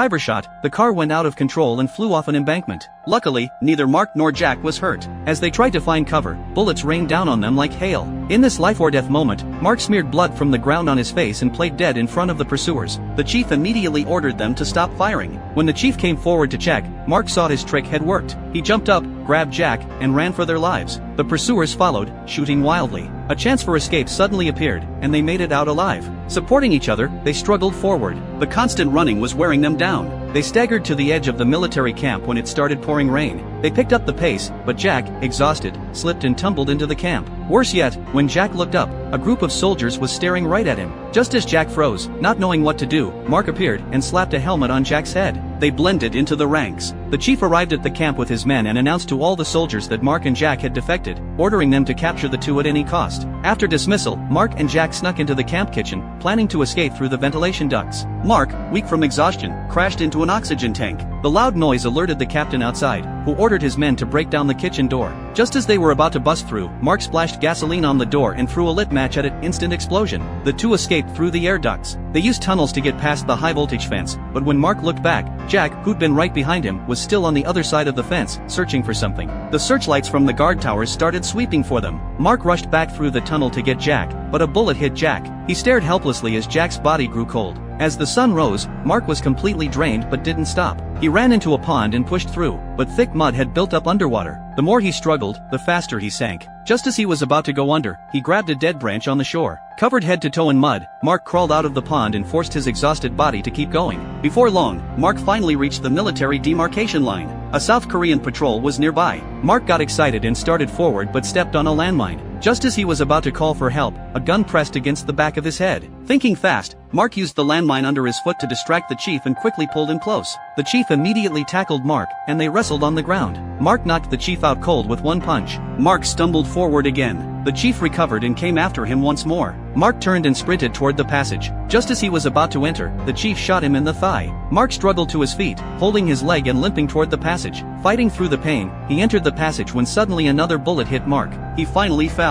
Shot, the car went out of control and flew off an embankment. Luckily, neither Mark nor Jack was hurt. As they tried to find cover, bullets rained down on them like hail. In this life-or-death moment, Mark smeared blood from the ground on his face and played dead in front of the pursuers. The chief immediately ordered them to stop firing. When the chief came forward to check, Mark saw his trick had worked. He jumped up, grabbed Jack, and ran for their lives. The pursuers followed, shooting wildly. A chance for escape suddenly appeared, and they made it out alive. Supporting each other, they struggled forward. The constant running was wearing them down. They staggered to the edge of the military camp when it started pouring rain. They picked up the pace, but Jack, exhausted, slipped and tumbled into the camp. Worse yet, when Jack looked up, a group of soldiers was staring right at him. Just as Jack froze, not knowing what to do, Mark appeared and slapped a helmet on Jack's head. They blended into the ranks. The chief arrived at the camp with his men and announced to all the soldiers that Mark and Jack had defected, ordering them to capture the two at any cost. After dismissal, Mark and Jack snuck into the camp kitchen, planning to escape through the ventilation ducts. Mark, weak from exhaustion, crashed into an oxygen tank. The loud noise alerted the captain outside, who ordered his men to break down the kitchen door. Just as they were about to bust through, Mark splashed gasoline on the door and threw a lit match at it. Instant explosion. The two escaped through the air ducts. They used tunnels to get past the high-voltage fence, but when Mark looked back, Jack, who'd been right behind him, was still on the other side of the fence, searching for something. The searchlights from the guard towers started sweeping for them. Mark rushed back through the tunnel to get Jack, but a bullet hit Jack. He stared helplessly as Jack's body grew cold. As the sun rose, Mark was completely drained but didn't stop. He ran into a pond and pushed through, but thick mud had built up underwater. The more he struggled, the faster he sank. Just as he was about to go under, he grabbed a dead branch on the shore. Covered head to toe in mud, Mark crawled out of the pond and forced his exhausted body to keep going. Before long, Mark finally reached the military demarcation line. A South Korean patrol was nearby. Mark got excited and started forward but stepped on a landmine. Just as he was about to call for help, a gun pressed against the back of his head. Thinking fast, Mark used the landmine under his foot to distract the chief and quickly pulled him close. The chief immediately tackled Mark, and they wrestled on the ground. Mark knocked the chief out cold with one punch. Mark stumbled forward again. The chief recovered and came after him once more. Mark turned and sprinted toward the passage. Just as he was about to enter, the chief shot him in the thigh. Mark struggled to his feet, holding his leg and limping toward the passage. Fighting through the pain, he entered the passage when suddenly another bullet hit Mark. He finally fell.